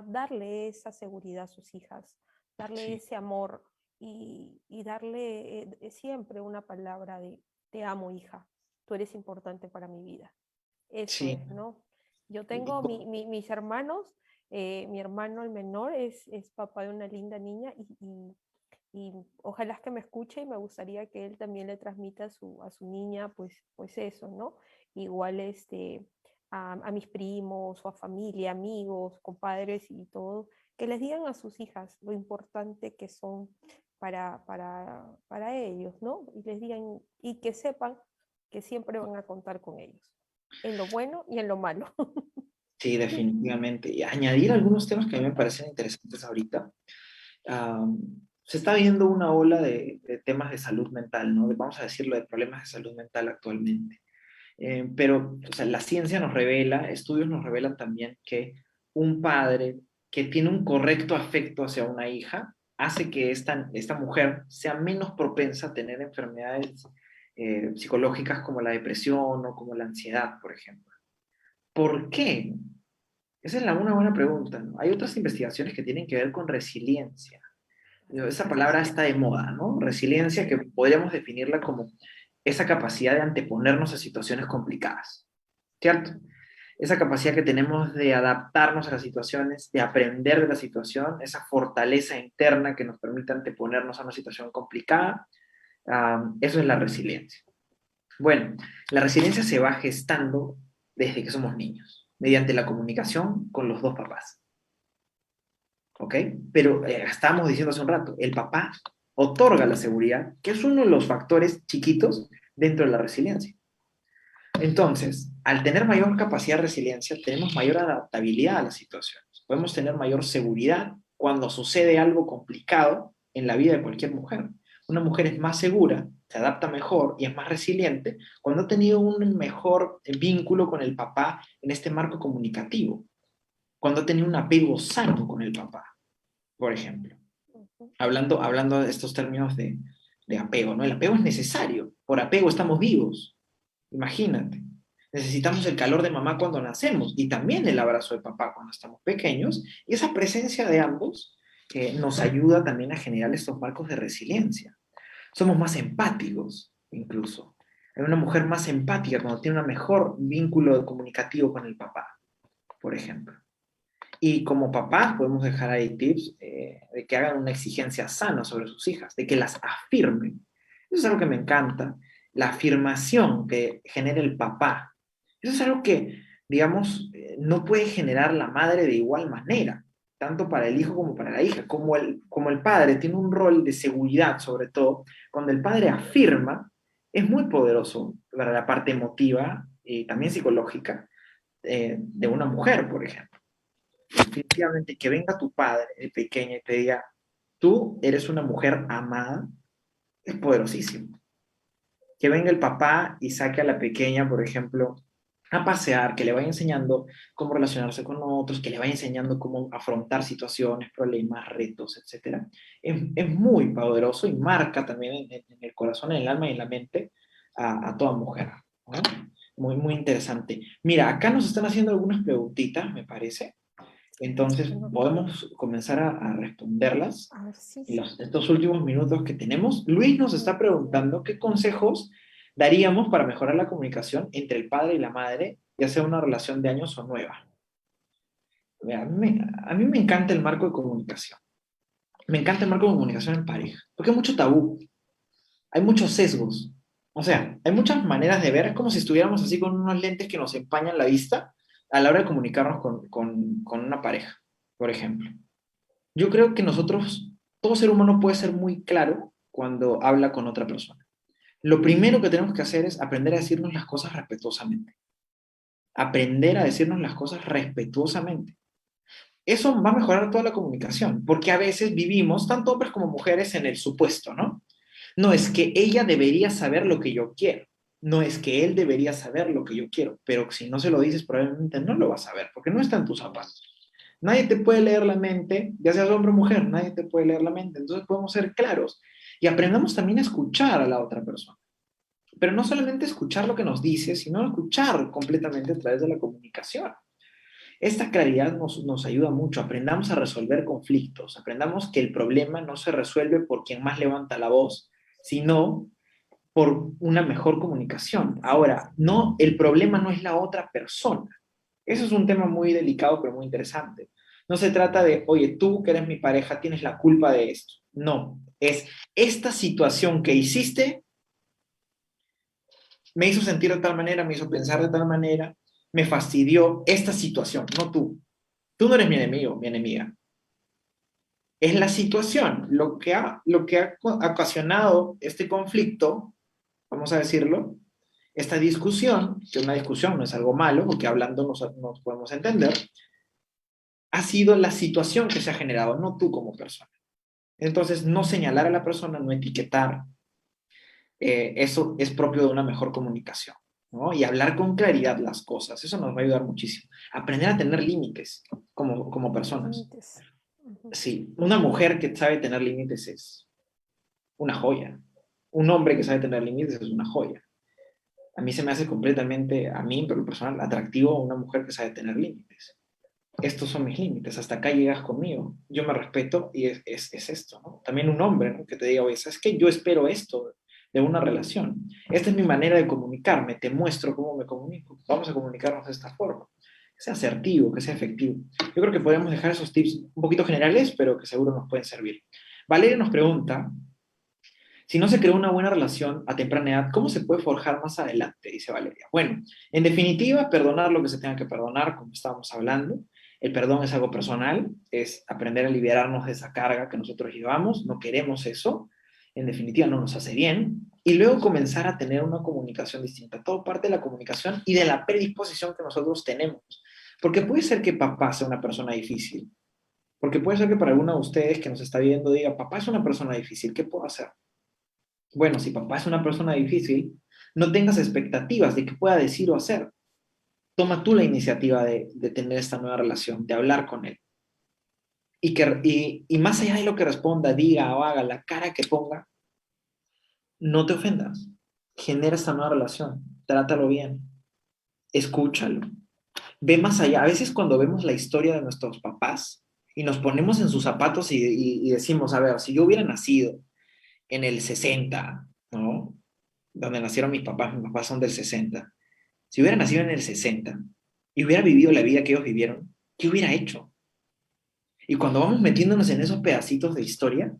darle esa seguridad a sus hijas, darle sí, ese amor y darle siempre una palabra de te amo, hija, tú eres importante para mi vida. Eso sí. es, ¿no? Yo Y tengo mis hermanos, mi hermano el menor es papá de una linda niña y ojalá que me escuche y me gustaría que él también le transmita a su niña, pues eso, ¿no? Igual a mis primos o a familia, amigos, compadres y todo, que les digan a sus hijas lo importante que son para ellos, ¿no? Y les digan, y que sepan que siempre van a contar con ellos, en lo bueno y en lo malo. sí, definitivamente. Y añadir algunos temas que a mí me parecen interesantes ahorita. Am, Se está viendo una ola de temas de salud mental, ¿no? Vamos a decirlo, de problemas de salud mental actualmente. Pero, o sea, la ciencia nos revela, estudios nos revelan también que un padre que tiene un correcto afecto hacia una hija hace que esta mujer sea menos propensa a tener enfermedades psicológicas como la depresión o como la ansiedad, por ejemplo. ¿Por qué? Esa es una buena pregunta, ¿no? Hay otras investigaciones que tienen que ver con resiliencia. Esa palabra está de moda, ¿no? Resiliencia, que podríamos definirla como esa capacidad de anteponernos a situaciones complicadas, ¿cierto? Esa capacidad que tenemos de adaptarnos a las situaciones, de aprender de la situación, esa fortaleza interna que nos permite anteponernos a una situación complicada, eso es la resiliencia. Bueno, la resiliencia se va gestando desde que somos niños, mediante la comunicación con los dos papás. ¿Ok? Pero estábamos diciendo hace un rato, el papá otorga la seguridad, que es uno de los factores chiquitos dentro de la resiliencia. Entonces, al tener mayor capacidad de resiliencia, tenemos mayor adaptabilidad a las situaciones. Podemos tener mayor seguridad cuando sucede algo complicado en la vida de cualquier mujer. Una mujer es más segura, se adapta mejor y es más resiliente cuando ha tenido un mejor vínculo con el papá en este marco comunicativo, cuando ha tenido un apego sano con el papá, por ejemplo. Hablando de estos términos de apego, ¿no? El apego es necesario, por apego estamos vivos. Imagínate, necesitamos el calor de mamá cuando nacemos y también el abrazo de papá cuando estamos pequeños, y esa presencia de ambos nos ayuda también a generar estos marcos de resiliencia. Somos más empáticos, incluso. Hay una mujer más empática cuando tiene un mejor vínculo comunicativo con el papá, por ejemplo. Y como papás podemos dejar ahí tips de que hagan una exigencia sana sobre sus hijas, de que las afirmen. Eso es algo que me encanta, la afirmación que genera el papá. Eso es algo que, digamos, no puede generar la madre de igual manera, tanto para el hijo como para la hija. Como el padre tiene un rol de seguridad, sobre todo, cuando el padre afirma, es muy poderoso para la parte emotiva y también psicológica de una mujer, por ejemplo. Definitivamente que venga tu padre de pequeña y te diga, tú eres una mujer amada, es poderosísimo. Que venga el papá y saque a la pequeña, por ejemplo, a pasear, que le vaya enseñando cómo relacionarse con otros, que le vaya enseñando cómo afrontar situaciones, problemas, retos, etc. Es muy poderoso y marca también en el corazón, en el alma y en la mente a toda mujer, ¿no? Muy, muy interesante. Mira, acá nos están haciendo algunas preguntitas, me parece. Entonces, podemos comenzar a responderlas A ver, sí, en sí. estos últimos minutos que tenemos. Luis nos está preguntando qué consejos daríamos para mejorar la comunicación entre el padre y la madre, ya sea una relación de años o nueva. A mí me encanta el marco de comunicación. Me encanta el marco de comunicación en pareja, porque hay mucho tabú, hay muchos sesgos. O sea, hay muchas maneras de ver, es como si estuviéramos así con unos lentes que nos empañan la vista a la hora de comunicarnos con una pareja, por ejemplo. Yo creo que nosotros, todo ser humano puede ser muy claro cuando habla con otra persona. Lo primero que tenemos que hacer es aprender a decirnos las cosas respetuosamente. Aprender a decirnos las cosas respetuosamente. Eso va a mejorar toda la comunicación, porque a veces vivimos, tanto hombres como mujeres, en el supuesto, ¿no? No es que ella debería saber lo que yo quiero. No es que él debería saber lo que yo quiero, pero si no se lo dices, probablemente no lo va a saber, porque no está en tus zapatos. Nadie te puede leer la mente, ya seas hombre o mujer, nadie te puede leer la mente. Entonces podemos ser claros y aprendamos también a escuchar a la otra persona. Pero no solamente escuchar lo que nos dice, sino escuchar completamente a través de la comunicación. Esta claridad nos ayuda mucho. Aprendamos a resolver conflictos, aprendamos que el problema no se resuelve por quien más levanta la voz, sino por una mejor comunicación. Ahora, no, el problema no es la otra persona. Eso es un tema muy delicado, pero muy interesante. No se trata de, oye, tú que eres mi pareja tienes la culpa de esto. No, es esta situación que hiciste me hizo sentir de tal manera, me hizo pensar de tal manera, me fastidió esta situación, no tú. Tú no eres mi enemigo, mi enemiga. Es la situación, lo que ha ocasionado este conflicto, vamos a decirlo, esta discusión, que una discusión no es algo malo, porque hablando nos podemos entender, ha sido la situación que se ha generado, no tú como persona. Entonces, no señalar a la persona, no etiquetar, eso es propio de una mejor comunicación, ¿no? Y hablar con claridad las cosas, eso nos va a ayudar muchísimo. Aprender a tener límites como personas. Límites. Ujú. Sí, una mujer que sabe tener límites es una joya. Un hombre que sabe tener límites es una joya. A mí se me hace completamente, a mí, pero personal, atractivo una mujer que sabe tener límites. Estos son mis límites, hasta acá llegas conmigo, yo me respeto y es esto, ¿no? También un hombre, ¿no? Que te diga, oye, ¿sabes qué? Yo espero esto de una relación. Esta es mi manera de comunicarme, te muestro cómo me comunico. Vamos a comunicarnos de esta forma. Que sea asertivo, que sea efectivo. Yo creo que podemos dejar esos tips un poquito generales, pero que seguro nos pueden servir. Valeria nos pregunta, si no se creó una buena relación a temprana edad, ¿cómo se puede forjar más adelante? Dice Valeria. Bueno, en definitiva, perdonar lo que se tenga que perdonar, como estábamos hablando. El perdón es algo personal, es aprender a liberarnos de esa carga que nosotros llevamos, no queremos eso, en definitiva no nos hace bien, y luego comenzar a tener una comunicación distinta. Todo parte de la comunicación y de la predisposición que nosotros tenemos. Porque puede ser que papá sea una persona difícil, porque puede ser que para alguno de ustedes que nos está viendo diga, papá es una persona difícil, ¿qué puedo hacer? Bueno, si papá es una persona difícil, no tengas expectativas de que pueda decir o hacer. Toma tú la iniciativa de tener esta nueva relación, de hablar con él. Y más allá de lo que responda, diga o haga, la cara que ponga, no te ofendas. Genera esta nueva relación. Trátalo bien. Escúchalo. Ve más allá. A veces cuando vemos la historia de nuestros papás y nos ponemos en sus zapatos y decimos, a ver, si yo hubiera nacido en el 60, ¿no? Donde nacieron mis papás son del 60. Si hubiera nacido en el 60 y hubiera vivido la vida que ellos vivieron, ¿qué hubiera hecho? Y cuando vamos metiéndonos en esos pedacitos de historia,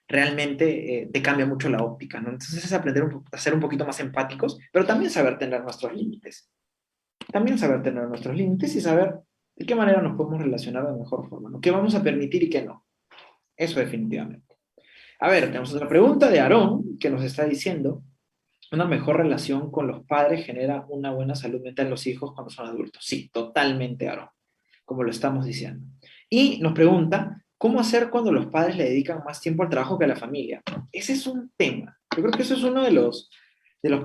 realmente te cambia mucho la óptica, ¿no? Entonces es aprender a ser un poquito más empáticos, pero también saber tener nuestros límites. También saber tener nuestros límites y saber de qué manera nos podemos relacionar de mejor forma, ¿no? ¿Qué vamos a permitir y qué no? Eso definitivamente. A ver, tenemos otra pregunta de Aarón que nos está diciendo, una mejor relación con los padres genera una buena salud mental en los hijos cuando son adultos. Sí, totalmente, Aaron, como lo estamos diciendo. Y nos pregunta, ¿cómo hacer cuando los padres le dedican más tiempo al trabajo que a la familia? Ese es un tema. Yo creo que eso es uno de los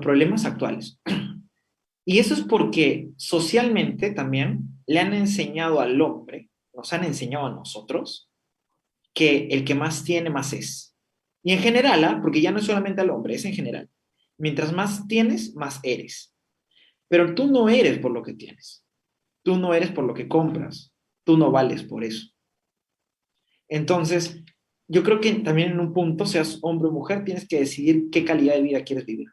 problemas actuales. Y eso es porque socialmente también le han enseñado al hombre, nos han enseñado a nosotros, que el que más tiene, más es. Y en general, ¿ah? Porque ya no es solamente al hombre, es en general. Mientras más tienes, más eres. Pero tú no eres por lo que tienes. Tú no eres por lo que compras. Tú no vales por eso. Entonces, yo creo que también en un punto, seas hombre o mujer, tienes que decidir qué calidad de vida quieres vivir.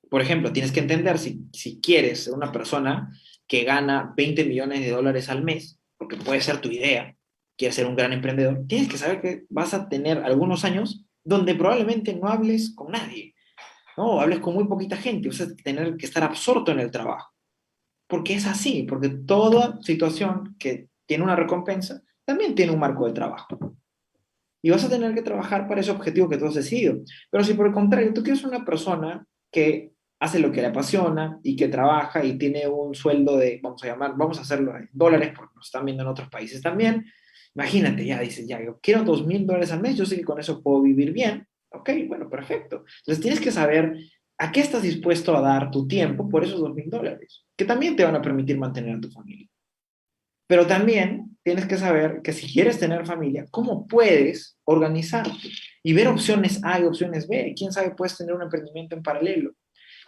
Por ejemplo, tienes que entender si quieres ser una persona que gana 20 millones de dólares al mes, porque puede ser tu idea, quieres ser un gran emprendedor, tienes que saber que vas a tener algunos años donde probablemente no hables con nadie, ¿no? O hables con muy poquita gente, o sea, tener que estar absorto en el trabajo. Porque es así, porque toda situación que tiene una recompensa también tiene un marco de trabajo. Y vas a tener que trabajar para ese objetivo que tú has decidido. Pero si por el contrario tú quieres una persona que hace lo que le apasiona y que trabaja y tiene un sueldo de, vamos a hacerlo en dólares porque nos están viendo en otros países también, imagínate, ya dices, ya, yo quiero $2,000 al mes, yo sé que con eso puedo vivir bien. Ok, bueno, perfecto. Entonces tienes que saber a qué estás dispuesto a dar tu tiempo por esos $2,000, que también te van a permitir mantener a tu familia. Pero también tienes que saber que si quieres tener familia, ¿cómo puedes organizarte? Y ver opciones A y opciones B. Quién sabe, puedes tener un emprendimiento en paralelo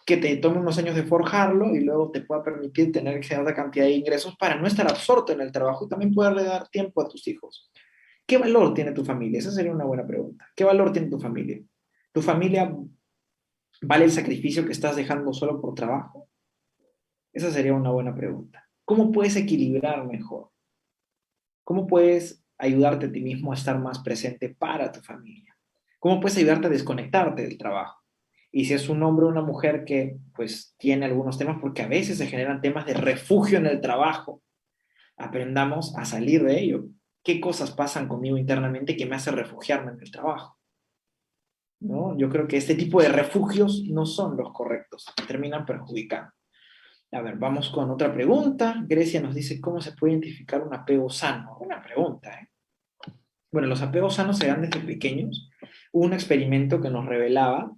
que te tome unos años de forjarlo y luego te pueda permitir tener cierta cantidad de ingresos para no estar absorto en el trabajo y también poderle dar tiempo a tus hijos. ¿Qué valor tiene tu familia? Esa sería una buena pregunta. ¿Qué valor tiene tu familia? ¿Tu familia vale el sacrificio que estás dejando solo por trabajo? Esa sería una buena pregunta. ¿Cómo puedes equilibrar mejor? ¿Cómo puedes ayudarte a ti mismo a estar más presente para tu familia? ¿Cómo puedes ayudarte a desconectarte del trabajo? Y si es un hombre o una mujer que pues tiene algunos temas, porque a veces se generan temas de refugio en el trabajo, aprendamos a salir de ello. ¿Qué cosas pasan conmigo internamente que me hace refugiarme en el trabajo? ¿No? Yo creo que este tipo de refugios no son los correctos, terminan perjudicando. A ver, vamos con otra pregunta. Grecia nos dice, ¿cómo se puede identificar un apego sano? Buena pregunta, ¿eh? Bueno, los apegos sanos se dan desde pequeños. Hubo un experimento que nos revelaba,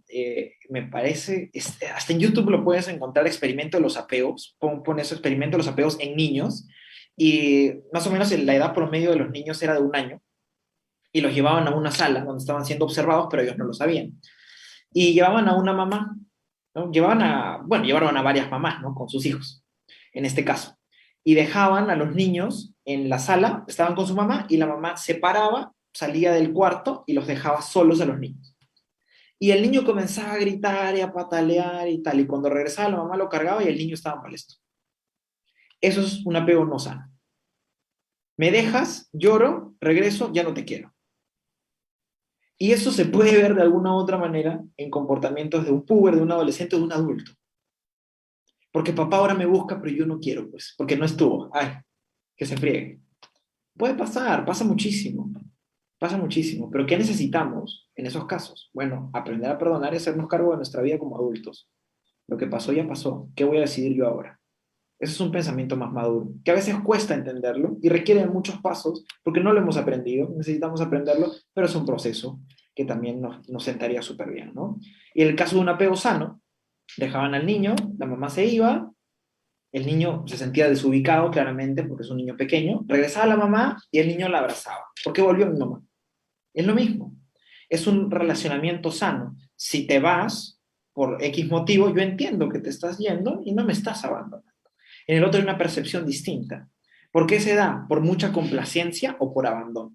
me parece, hasta en YouTube lo puedes encontrar, experimento de los apegos. Pon eso, experimento de los apegos en niños, y más o menos la edad promedio de los niños era de 1 año, y los llevaban a una sala donde estaban siendo observados, pero ellos no lo sabían. Y llevaban a una mamá, ¿no? Llevaron a varias mamás, ¿no? Con sus hijos, en este caso. Y dejaban a los niños en la sala, estaban con su mamá, y la mamá se paraba, salía del cuarto y los dejaba solos a los niños. Y el niño comenzaba a gritar y a patalear y tal, y cuando regresaba la mamá lo cargaba y el niño estaba molesto. Eso es un apego no sano. Me dejas, lloro, regreso, ya no te quiero. Y eso se puede ver de alguna u otra manera en comportamientos de un puber, de un adolescente o de un adulto. Porque papá ahora me busca, pero yo no quiero, pues, porque no estuvo. Ay, que se friegue. Puede pasar, pasa muchísimo. Pero ¿qué necesitamos en esos casos? Bueno, aprender a perdonar y hacernos cargo de nuestra vida como adultos. Lo que pasó ya pasó. ¿Qué voy a decidir yo ahora? Ese es un pensamiento más maduro, que a veces cuesta entenderlo y requiere muchos pasos porque no lo hemos aprendido, necesitamos aprenderlo, pero es un proceso que también nos sentaría súper bien, ¿no? Y en el caso de un apego sano, dejaban al niño, la mamá se iba, el niño se sentía desubicado claramente porque es un niño pequeño, regresaba la mamá y el niño la abrazaba. ¿Por qué volvió mi mamá? Es lo mismo, es un relacionamiento sano. Si te vas por X motivo, yo entiendo que te estás yendo y no me estás abandonando. En el otro hay una percepción distinta. ¿Por qué se da? ¿Por mucha complacencia o por abandono?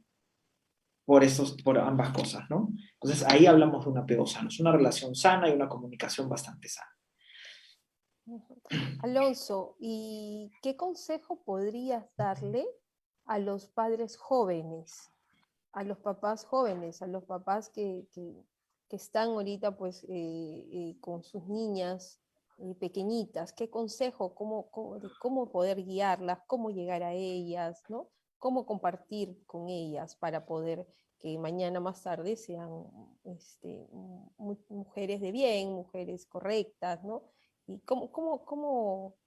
Por ambas cosas, ¿no? Entonces ahí hablamos de un apego sano. Es una relación sana y una comunicación bastante sana. Ujú. Alonso, ¿y qué consejo podrías darle a los padres jóvenes, a los papás jóvenes, a los papás que están ahorita pues con sus niñas pequeñitas? ¿Qué consejo, cómo poder guiarlas, cómo llegar a ellas, ¿no? ¿Cómo compartir con ellas para poder que mañana más tarde sean mujeres de bien, mujeres correctas, ¿no? ¿Y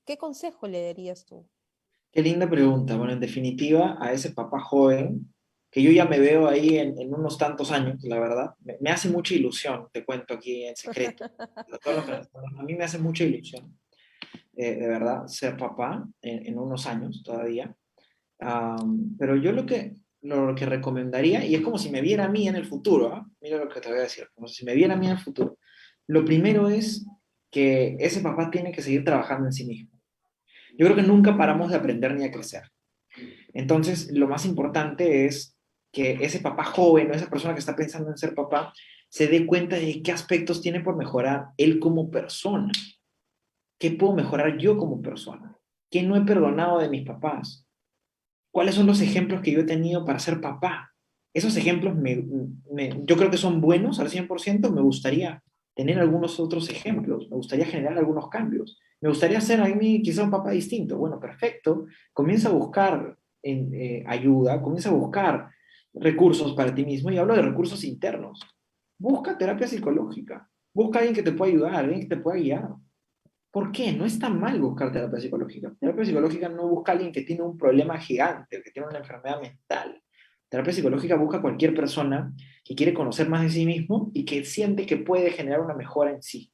qué consejo le darías tú? Qué linda pregunta. Bueno, en definitiva, a ese papá joven, que yo ya me veo ahí en unos tantos años, la verdad, me hace mucha ilusión, te cuento aquí en secreto. A mí me hace mucha ilusión, de verdad, ser papá en unos años todavía. Pero yo lo que recomendaría, y es como si me viera a mí en el futuro, ¿ah? Mira lo que te voy a decir, como si me viera a mí en el futuro. Lo primero es que ese papá tiene que seguir trabajando en sí mismo. Yo creo que nunca paramos de aprender ni de crecer. Entonces, lo más importante es que ese papá joven o esa persona que está pensando en ser papá se dé cuenta de qué aspectos tiene por mejorar él como persona. ¿Qué puedo mejorar yo como persona? ¿Qué no he perdonado de mis papás? ¿Cuáles son los ejemplos que yo he tenido para ser papá? Esos ejemplos yo creo que son buenos al 100%. Me gustaría tener algunos otros ejemplos, me gustaría generar algunos cambios, me gustaría ser a mí quizá un papá distinto. Bueno, perfecto, comienza a buscar ayuda, comienza a buscar recursos para ti mismo y hablo de recursos internos. Busca terapia psicológica, busca a alguien que te pueda ayudar, alguien que te pueda guiar. ¿Por qué? No está mal buscar terapia psicológica. Terapia psicológica no busca a alguien que tiene un problema gigante, que tiene una enfermedad mental. Terapia psicológica busca a cualquier persona que quiere conocer más de sí mismo y que siente que puede generar una mejora en sí.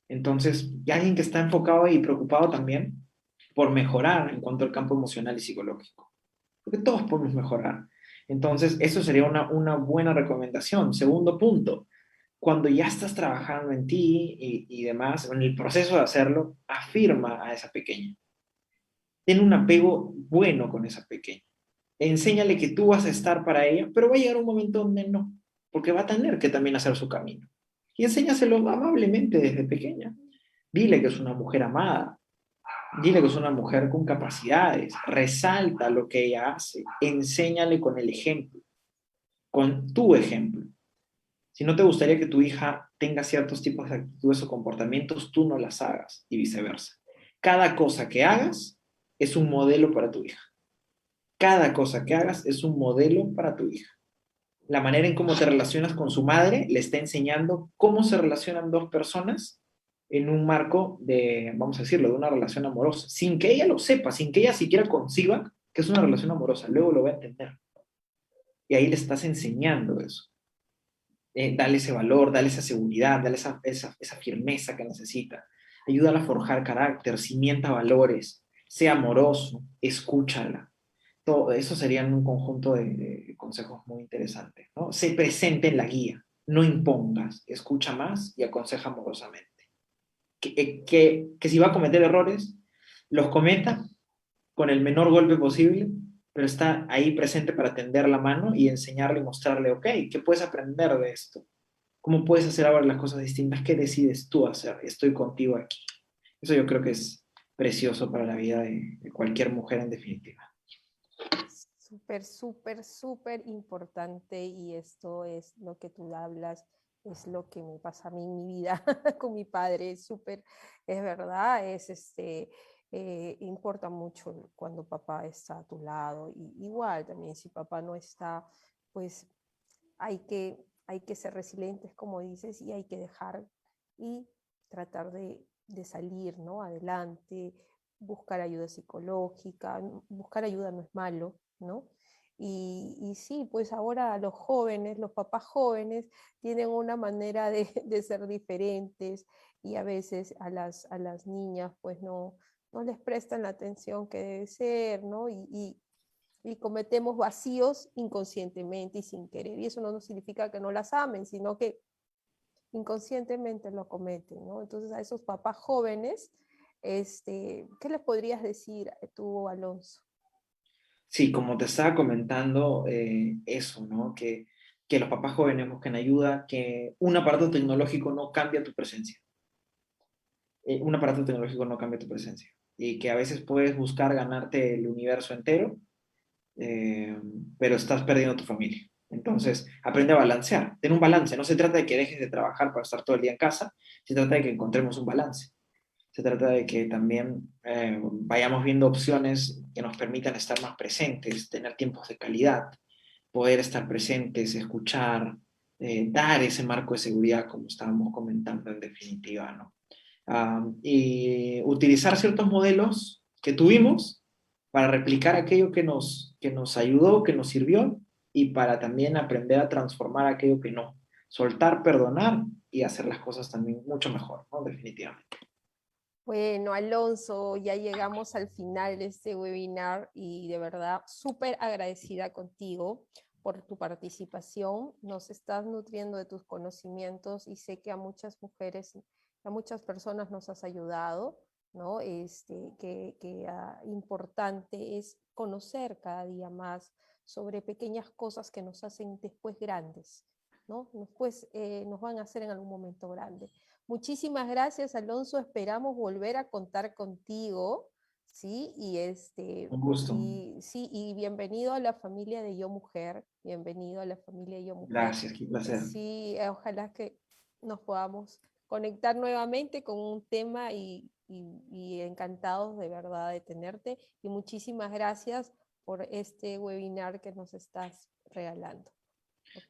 Entonces, y alguien que está enfocado y preocupado también por mejorar en cuanto al campo emocional y psicológico. Porque todos podemos mejorar. Entonces, eso sería una buena recomendación. Segundo punto, cuando ya estás trabajando en ti y demás, en el proceso de hacerlo, afirma a esa pequeña. Ten un apego bueno con esa pequeña. Enséñale que tú vas a estar para ella, pero va a llegar un momento donde no, porque va a tener que también hacer su camino. Y enséñaselo amablemente desde pequeña. Dile que es una mujer amada, dile que es una mujer con capacidades, resalta lo que ella hace, enséñale con el ejemplo, con tu ejemplo. Si no te gustaría que tu hija tenga ciertos tipos de actitudes o comportamientos, tú no las hagas y viceversa. Cada cosa que hagas es un modelo para tu hija. Cada cosa que hagas es un modelo para tu hija. La manera en cómo te relacionas con su madre le está enseñando cómo se relacionan dos personas en un marco de, vamos a decirlo, de una relación amorosa, sin que ella lo sepa, sin que ella siquiera conciba que es una relación amorosa. Luego lo va a entender. Y ahí le estás enseñando eso. Dale ese valor, dale esa seguridad, dale esa firmeza que necesita. Ayúdala a forjar carácter, cimienta valores. sea amoroso, escúchala. Todo eso serían un conjunto de consejos muy interesantes, ¿no? Sé presente en la guía, no impongas, escucha más y aconseja amorosamente. Que si va a cometer errores, los cometa con el menor golpe posible, pero está ahí presente para tender la mano y enseñarle y mostrarle, ok, ¿qué puedes aprender de esto? ¿Cómo puedes hacer ahora las cosas distintas? ¿Qué decides tú hacer? Estoy contigo aquí. Eso yo creo que es precioso para la vida de cualquier mujer en definitiva. Súper, súper, súper importante, y esto es lo que tú hablas, es lo que me pasa a mí en mi vida con mi padre, es súper, es verdad, importa mucho cuando papá está a tu lado, y igual también si papá no está, pues hay que ser resilientes, como dices, y hay que dejar y tratar de salir, ¿no? Adelante, buscar ayuda psicológica, buscar ayuda no es malo, ¿no? Y sí, pues ahora los jóvenes, los papás jóvenes, tienen una manera de ser diferentes, y a veces a las niñas pues no les prestan la atención que debe ser, ¿no? Y cometemos vacíos inconscientemente y sin querer. Y eso no significa que no las amen, sino que inconscientemente lo cometen, ¿no? Entonces a esos papás jóvenes, ¿qué les podrías decir tú, Alonso? Sí, como te estaba comentando, eso, ¿no? Que los papás jóvenes busquen ayuda, que un aparato tecnológico no cambia tu presencia. Un aparato tecnológico no cambia tu presencia. Y que a veces puedes buscar ganarte el universo entero, eh, pero estás perdiendo tu familia. Entonces, aprende a balancear. Ten un balance. No se trata de que dejes de trabajar para estar todo el día en casa, se trata de que encontremos un balance. Se trata de que también vayamos viendo opciones que nos permitan estar más presentes, tener tiempos de calidad, poder estar presentes, escuchar, dar ese marco de seguridad, como estábamos comentando en definitiva, ¿no? Y utilizar ciertos modelos que tuvimos para replicar aquello que nos ayudó, que nos sirvió, y para también aprender a transformar aquello que no. Soltar, perdonar y hacer las cosas también mucho mejor, ¿no? Definitivamente. Bueno, Alonso, ya llegamos al final de este webinar, y de verdad súper agradecida contigo por tu participación. Nos estás nutriendo de tus conocimientos, y sé que a muchas mujeres, a muchas personas nos has ayudado, ¿no? Importante es conocer cada día más sobre pequeñas cosas que nos hacen después grandes, ¿no? Después nos van a hacer en algún momento grandes. Muchísimas gracias, Alonso. Esperamos volver a contar contigo, ¿sí? Un gusto. Y sí, y bienvenido a la familia de Yo Mujer. Bienvenido a la familia de Yo Mujer. Gracias, qué placer. Sí, ojalá que nos podamos conectar nuevamente con un tema, y encantados de verdad de tenerte. Y muchísimas gracias por este webinar que nos estás regalando.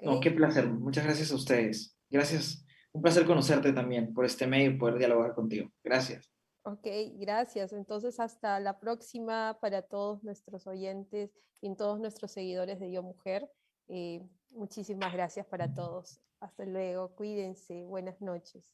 No, ¿Ok? qué placer. Muchas gracias a ustedes. Gracias. Un placer conocerte también por este medio y poder dialogar contigo. Gracias. Ok, gracias. Entonces, hasta la próxima para todos nuestros oyentes y todos nuestros seguidores de Yo Mujer. Muchísimas gracias para todos. Hasta luego. Cuídense. Buenas noches.